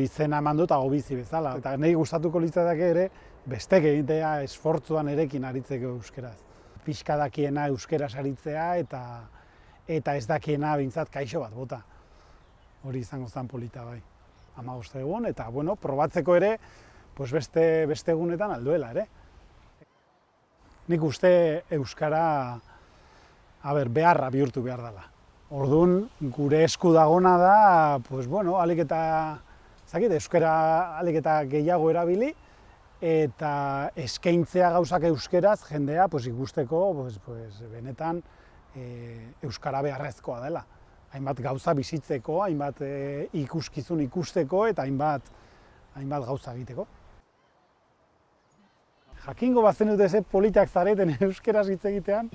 Izena eman dut hago bizi bezala. Eta nahi gustatuko litzateke ere, bestek egitea esfortzuan erekin aritzeko euskeraz. Pixka dakiena euskeraz aritzea eta ez dakiena behintzat kaixo bat bota. Hori izango zen polita bai. 15 egun eta bueno, probatzeko ere beste egunetan alduela ere. Nik uste euskara beharra bihurtu behar dela. Orduan, gure esku dagona da, ahalik eta euskara ahalik eta gehiago erabili eta eskaintzea gauzak euskeraz jendea ikusteko benetan euskara beharrezkoa dela. Hainbat gauza bizitzeko, hainbat ikuskizun ikusteko eta hainbat gauza egiteko. Jakingo bazenute ze politak zareten euskeraz hitz egitean.